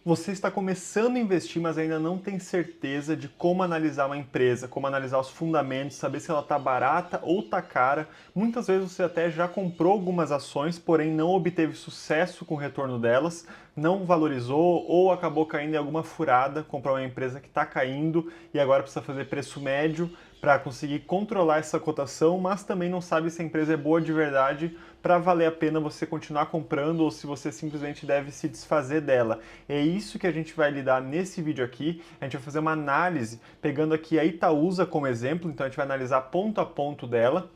Você está começando a investir, mas ainda não tem certeza de como analisar uma empresa, como analisar os fundamentos, saber se ela está barata ou está cara. Muitas vezes você até já comprou algumas ações, porém não obteve sucesso com o retorno delas, não valorizou ou acabou caindo em alguma furada, comprar uma empresa que está caindo e agora precisa fazer preço médio para conseguir controlar essa cotação, mas também não sabe se a empresa é boa de verdade para valer a pena você continuar comprando ou se você simplesmente deve se desfazer dela. É isso que a gente vai lidar nesse vídeo aqui. A gente vai fazer uma análise pegando aqui a Itaúsa como exemplo, então a gente vai analisar ponto a ponto dela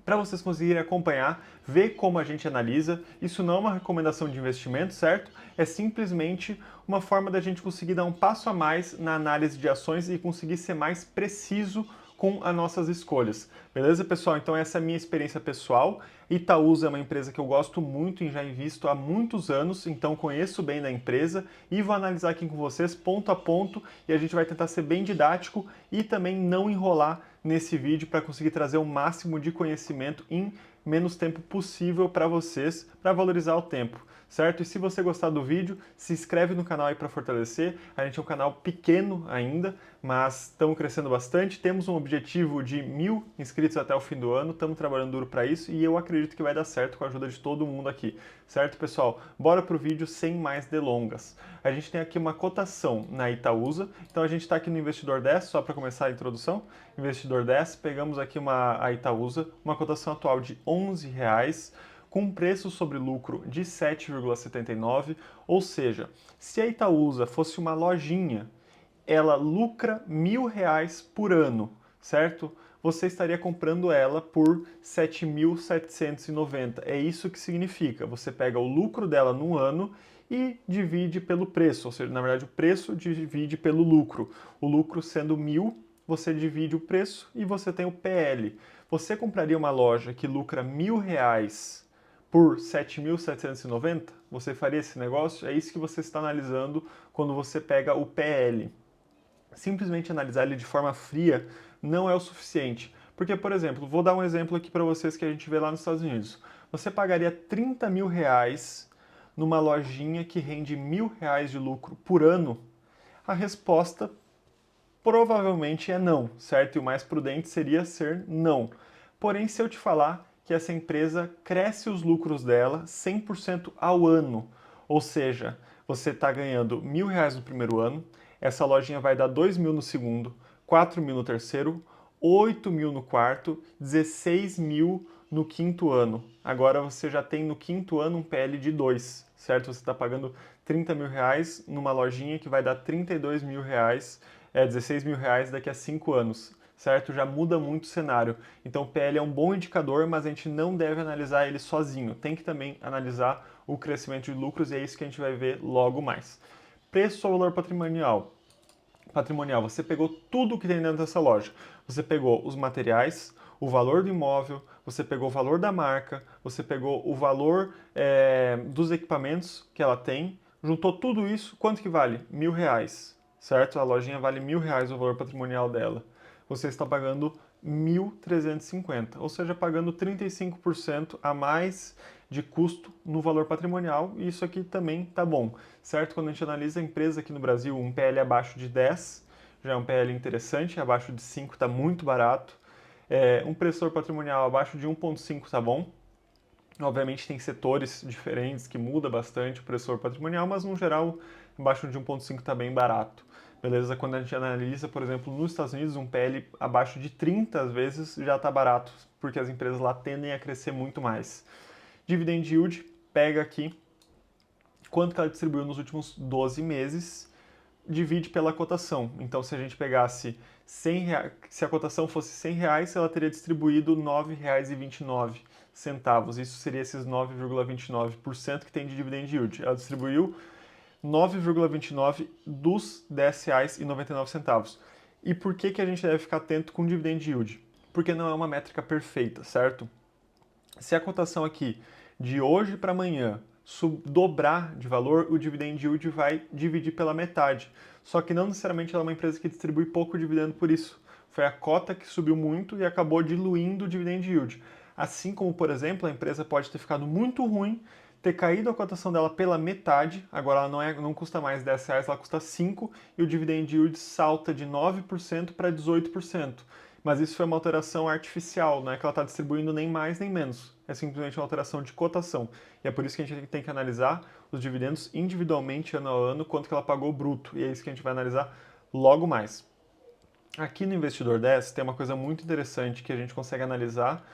para vocês conseguirem acompanhar, ver como a gente analisa. Isso não é uma recomendação de investimento, certo? É simplesmente uma forma da gente conseguir dar um passo a mais na análise de ações e conseguir ser mais preciso com as nossas escolhas. Beleza, pessoal? Então essa é a minha experiência pessoal. Itaúsa é uma empresa que eu gosto muito e já invisto há muitos anos, então conheço bem da empresa e vou analisar aqui com vocês ponto a ponto e a gente vai tentar ser bem didático e também não enrolar nesse vídeo para conseguir trazer o máximo de conhecimento em menos tempo possível para vocês, para valorizar o tempo, certo? E se você gostar do vídeo, se inscreve no canal aí para fortalecer. A gente é um canal pequeno ainda, mas estamos crescendo bastante. Temos um objetivo de 1.000 inscritos até o fim do ano, estamos trabalhando duro para isso e eu acredito que vai dar certo com a ajuda de todo mundo aqui, certo, pessoal? Bora pro vídeo sem mais delongas. A gente tem aqui uma cotação na Itaúsa, então a gente está aqui no Investidor 10, só para começar a introdução. Investidor 10, pegamos aqui a Itaúsa, uma cotação atual de R$ 11, com preço sobre lucro de 7,79, ou seja, se a Itaúsa fosse uma lojinha, ela lucra R$ 1.000 por ano, certo? Você estaria comprando ela por 7.790. É isso que significa. Você pega o lucro dela no ano e divide pelo preço, ou seja, na verdade o preço divide pelo lucro. O lucro sendo 1.000, você divide o preço e você tem o PL. Você compraria uma loja que lucra R$ 1.000 por 7.790? Você faria esse negócio? É isso que você está analisando quando você pega o PL. Simplesmente analisar ele de forma fria não é o suficiente. Porque, por exemplo, vou dar um exemplo aqui para vocês que a gente vê lá nos Estados Unidos. Você pagaria R$ 30.000 numa lojinha que rende R$ 1.000 de lucro por ano? A resposta provavelmente é não, certo? E o mais prudente seria ser não. Porém, se eu te falar que essa empresa cresce os lucros dela 100% ao ano, ou seja, você está ganhando R$ 1.000 no primeiro ano, essa lojinha vai dar 2.000 no segundo, 4.000 no terceiro, 8.000 no quarto, 16.000 no quinto ano. Agora você já tem no quinto ano um PL de 2, certo? Você está pagando R$ 30.000 numa lojinha que vai dar R$ 32.000, 16 mil reais daqui a 5 anos, certo? Já muda muito o cenário. Então o PL é um bom indicador, mas a gente não deve analisar ele sozinho. Tem que também analisar o crescimento de lucros e é isso que a gente vai ver logo mais. Preço ou valor patrimonial. Você pegou tudo que tem dentro dessa loja. Você pegou os materiais, o valor do imóvel, você pegou o valor da marca, você pegou o valor dos equipamentos que ela tem, juntou tudo isso, quanto que vale? R$ 1.000, certo? A lojinha vale R$ 1.000 o valor patrimonial dela. Você está pagando 1.350, ou seja, pagando 35% a mais de custo no valor patrimonial, e isso aqui também tá bom, certo? Quando a gente analisa a empresa aqui no Brasil, um PL abaixo de 10 já é um PL interessante, abaixo de 5 está muito barato, um pressor patrimonial abaixo de 1,5 tá bom. Obviamente tem setores diferentes que muda bastante o pressor patrimonial, mas no geral, abaixo de 1,5 está bem barato. Beleza? Quando a gente analisa, por exemplo, nos Estados Unidos, um PL abaixo de 30 às vezes já está barato, porque as empresas lá tendem a crescer muito mais. Dividend yield, pega aqui quanto que ela distribuiu nos últimos 12 meses, divide pela cotação. Então, se a gente pegasse 100 reais, se a cotação fosse 100 reais, ela teria distribuído R$ 9,29. Isso seria esses 9,29% que tem de dividend yield. Ela distribuiu 9,29 dos R$ 10,99. E por que a gente deve ficar atento com dividend yield? Porque não é uma métrica perfeita, certo? Se a cotação aqui de hoje para amanhã dobrar de valor, o dividend yield vai dividir pela metade. Só que não necessariamente ela é uma empresa que distribui pouco dividendo por isso. Foi a cota que subiu muito e acabou diluindo o dividend yield. Assim como, por exemplo, a empresa pode ter ficado muito ruim, ter caído a cotação dela pela metade, agora ela não custa mais R$10, ela custa 5 e o dividend yield salta de 9% para 18%. Mas isso foi uma alteração artificial, não é que ela está distribuindo nem mais nem menos. É simplesmente uma alteração de cotação. E é por isso que a gente tem que analisar os dividendos individualmente, ano a ano, quanto que ela pagou bruto. E é isso que a gente vai analisar logo mais. Aqui no Investidor 10 tem uma coisa muito interessante que a gente consegue analisar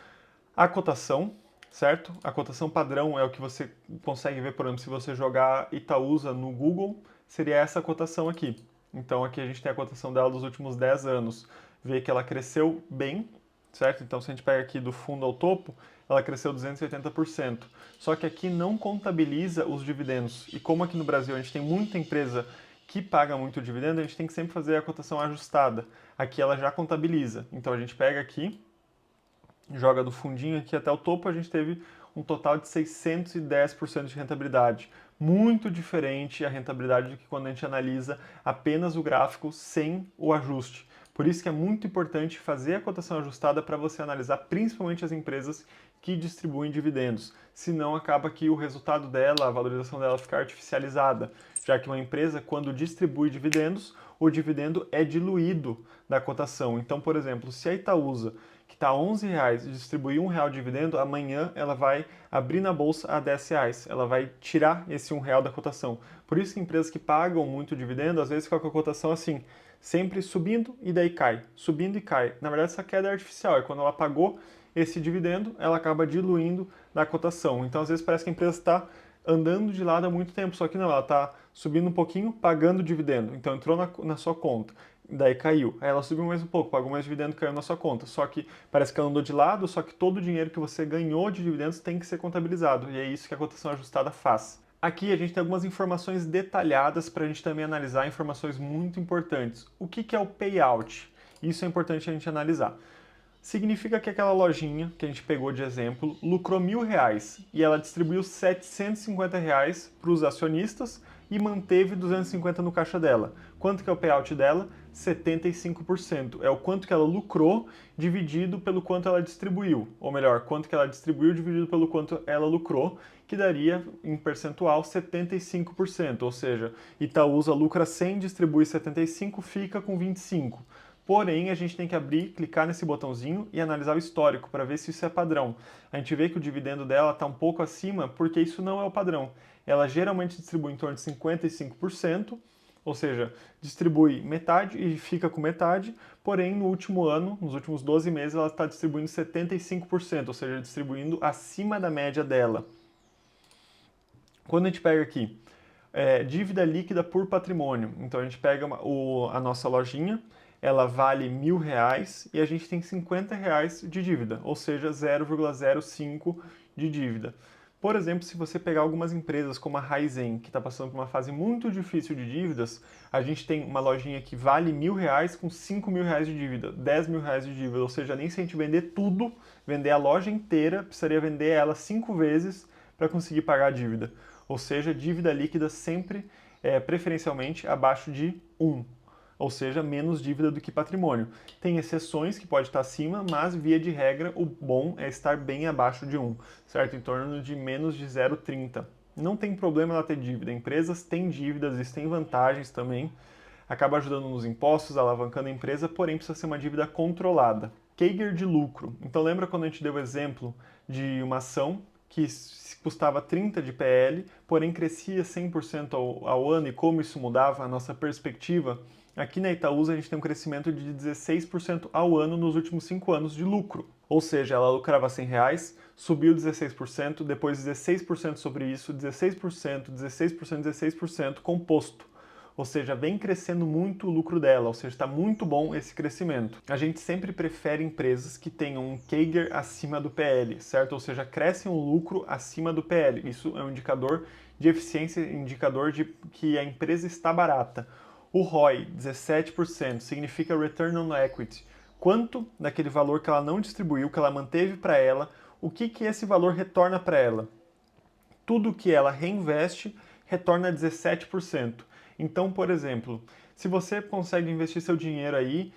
a cotação, certo? A cotação padrão é o que você consegue ver, por exemplo, se você jogar Itaúsa no Google, seria essa cotação aqui. Então aqui a gente tem a cotação dela dos últimos 10 anos. Vê que ela cresceu bem, certo? Então se a gente pega aqui do fundo ao topo, ela cresceu 280%. Só que aqui não contabiliza os dividendos. E como aqui no Brasil a gente tem muita empresa que paga muito dividendo, a gente tem que sempre fazer a cotação ajustada. Aqui ela já contabiliza. Então a gente pega aqui, joga do fundinho aqui até o topo, a gente teve um total de 610% de rentabilidade. Muito diferente a rentabilidade do que quando a gente analisa apenas o gráfico sem o ajuste. Por isso que é muito importante fazer a cotação ajustada para você analisar principalmente as empresas que distribuem dividendos. Senão acaba que o resultado dela, a valorização dela fica artificializada, já que uma empresa, quando distribui dividendos, o dividendo é diluído da cotação. Então, por exemplo, se a Itaúsa, que está a R$11 e distribuir R$1 de dividendo, amanhã ela vai abrir na bolsa a R$10. Ela vai tirar esse R$1 da cotação. Por isso que empresas que pagam muito dividendo, às vezes ficam com a cotação assim, sempre subindo e daí cai, subindo e cai. Na verdade, essa queda é artificial, é quando ela pagou esse dividendo, ela acaba diluindo da cotação. Então, às vezes parece que a empresa está andando de lado há muito tempo, só que não, ela está subindo um pouquinho, pagando dividendo. Então, entrou na sua conta, daí caiu. Aí ela subiu mais um pouco, pagou mais dividendo, caiu na sua conta. Só que parece que ela andou de lado, só que todo o dinheiro que você ganhou de dividendos tem que ser contabilizado. E é isso que a cotação ajustada faz. Aqui a gente tem algumas informações detalhadas para a gente também analisar, informações muito importantes. O que é o payout? Isso é importante a gente analisar. Significa que aquela lojinha que a gente pegou de exemplo lucrou R$1.000 e ela distribuiu R$750 para os acionistas e manteve 250 no caixa dela. Quanto que é o payout dela? 75%. É o quanto que ela lucrou dividido pelo quanto ela distribuiu. Ou melhor, quanto que ela distribuiu dividido pelo quanto ela lucrou, que daria em percentual 75%. Ou seja, Itaúsa lucra 100, distribui 75, fica com 25. Porém, a gente tem que abrir, clicar nesse botãozinho e analisar o histórico para ver se isso é padrão. A gente vê que o dividendo dela está um pouco acima porque isso não é o padrão. Ela geralmente distribui em torno de 55%, ou seja, distribui metade e fica com metade, porém no último ano, nos últimos 12 meses, ela está distribuindo 75%, ou seja, distribuindo acima da média dela. Quando a gente pega aqui, dívida líquida por patrimônio, então a gente pega a nossa lojinha, ela vale R$1.000 e a gente tem R$50 de dívida, ou seja, 0,05 de dívida. Por exemplo, se você pegar algumas empresas como a Raizen, que está passando por uma fase muito difícil de dívidas, a gente tem uma lojinha que vale R$1.000 com R$5.000 de dívida, R$10.000 de dívida, ou seja, nem se a gente vender tudo, vender a loja inteira, precisaria vender ela 5 vezes para conseguir pagar a dívida. Ou seja, dívida líquida sempre, preferencialmente, abaixo de 1. Ou seja, menos dívida do que patrimônio. Tem exceções que pode estar acima, mas via de regra o bom é estar bem abaixo de 1, certo? Em torno de menos de 0,30. Não tem problema ela ter dívida. Empresas têm dívidas, isso tem vantagens também. Acaba ajudando nos impostos, alavancando a empresa, porém precisa ser uma dívida controlada. CAGR de lucro. Então lembra quando a gente deu o exemplo de uma ação que custava 30 de PL, porém crescia 100% ao ano, e como isso mudava a nossa perspectiva? Aqui na Itaúsa a gente tem um crescimento de 16% ao ano nos últimos 5 anos de lucro. Ou seja, ela lucrava R$100, subiu 16%, depois 16% sobre isso, 16%, 16%, 16% composto. Ou seja, vem crescendo muito o lucro dela, ou seja, está muito bom esse crescimento. A gente sempre prefere empresas que tenham um CAGR acima do PL, certo? Ou seja, crescem o lucro acima do PL. Isso é um indicador de eficiência, indicador de que a empresa está barata. O ROI, 17%, significa Return on Equity. Quanto daquele valor que ela não distribuiu, que ela manteve para ela, o que esse valor retorna para ela? Tudo que ela reinveste retorna 17%. Então, por exemplo, se você consegue investir seu dinheiro aí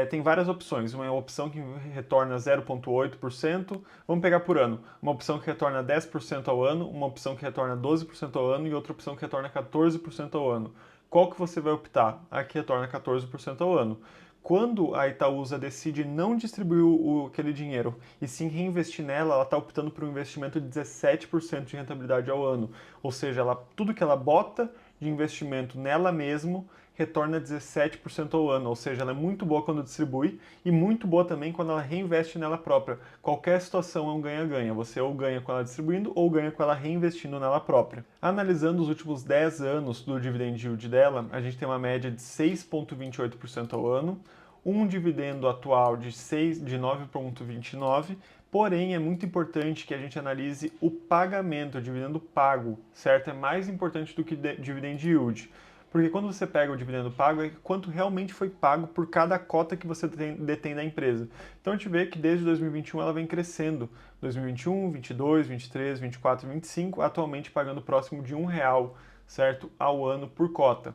tem várias opções. Uma opção que retorna 0,8%, vamos pegar por ano. Uma opção que retorna 10% ao ano, uma opção que retorna 12% ao ano e outra opção que retorna 14% ao ano. Qual que você vai optar? A que retorna 14% ao ano. Quando a Itaúsa decide não distribuir aquele dinheiro e sim reinvestir nela, ela está optando por um investimento de 17% de rentabilidade ao ano. Ou seja, tudo que ela bota de investimento nela mesmo retorna 17% ao ano, ou seja, ela é muito boa quando distribui e muito boa também quando ela reinveste nela própria. Qualquer situação é um ganha-ganha, você ou ganha com ela distribuindo ou ganha com ela reinvestindo nela própria. Analisando os últimos 10 anos do dividend yield dela, a gente tem uma média de 6,28% ao ano, um dividendo atual de 9,29%, porém é muito importante que a gente analise o pagamento, o dividendo pago, certo? É mais importante do que dividend yield. Porque quando você pega o dividendo pago, é quanto realmente foi pago por cada cota que você detém da empresa. Então a gente vê que desde 2021 ela vem crescendo. 2021, 22, 23, 24 e 25, atualmente pagando próximo de R$1, certo? Ao ano por cota.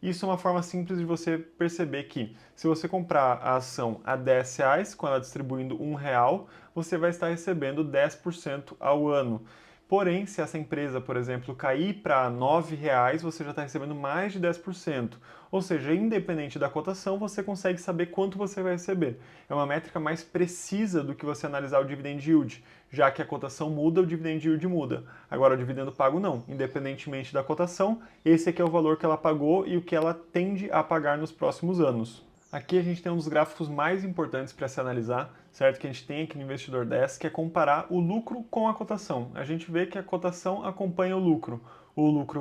Isso é uma forma simples de você perceber que se você comprar a ação a R$10, com ela distribuindo R$1, você vai estar recebendo 10% ao ano. Porém, se essa empresa, por exemplo, cair para R$9, você já está recebendo mais de 10%. Ou seja, independente da cotação, você consegue saber quanto você vai receber. É uma métrica mais precisa do que você analisar o dividend yield, já que a cotação muda, o dividend yield muda. Agora, o dividendo pago não. Independentemente da cotação, esse aqui é o valor que ela pagou e o que ela tende a pagar nos próximos anos. Aqui a gente tem um dos gráficos mais importantes para se analisar, certo? Que a gente tem aqui no Investidor 10, que é comparar o lucro com a cotação. A gente vê que a cotação acompanha o lucro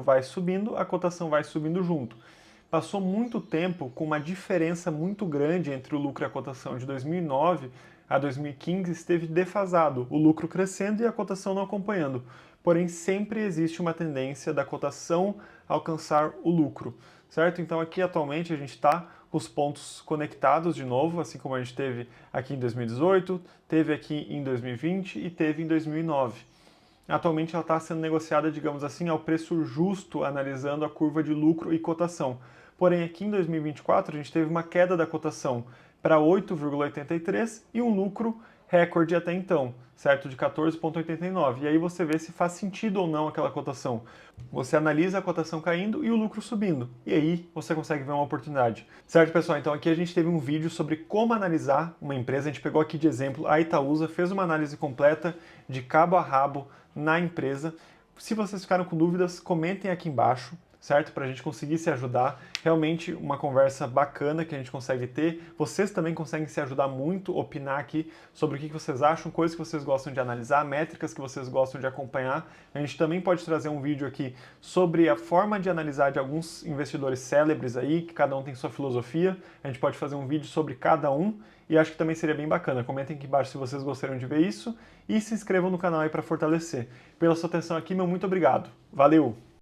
vai subindo, a cotação vai subindo junto. Passou muito tempo com uma diferença muito grande entre o lucro e a cotação. De 2009 a 2015 esteve defasado, o lucro crescendo e a cotação não acompanhando. Porém, sempre existe uma tendência da cotação alcançar o lucro, certo? Então aqui atualmente a gente está com os pontos conectados de novo, assim como a gente teve aqui em 2018, teve aqui em 2020 e teve em 2009. Atualmente ela está sendo negociada, digamos assim, ao preço justo, analisando a curva de lucro e cotação. Porém, aqui em 2024 a gente teve uma queda da cotação para 8,83 e um lucro recorde até então, certo? De 14,89. E aí você vê se faz sentido ou não aquela cotação. Você analisa a cotação caindo e o lucro subindo. E aí você consegue ver uma oportunidade. Certo, pessoal? Então aqui a gente teve um vídeo sobre como analisar uma empresa. A gente pegou aqui de exemplo a Itaúsa, fez uma análise completa de cabo a rabo na empresa. Se vocês ficaram com dúvidas, comentem aqui embaixo, certo? Para a gente conseguir se ajudar. Realmente uma conversa bacana que a gente consegue ter. Vocês também conseguem se ajudar muito, opinar aqui sobre o que vocês acham, coisas que vocês gostam de analisar, métricas que vocês gostam de acompanhar. A gente também pode trazer um vídeo aqui sobre a forma de analisar de alguns investidores célebres aí, que cada um tem sua filosofia. A gente pode fazer um vídeo sobre cada um e acho que também seria bem bacana. Comentem aqui embaixo se vocês gostariam de ver isso e se inscrevam no canal aí para fortalecer. Pela sua atenção aqui, meu muito obrigado. Valeu!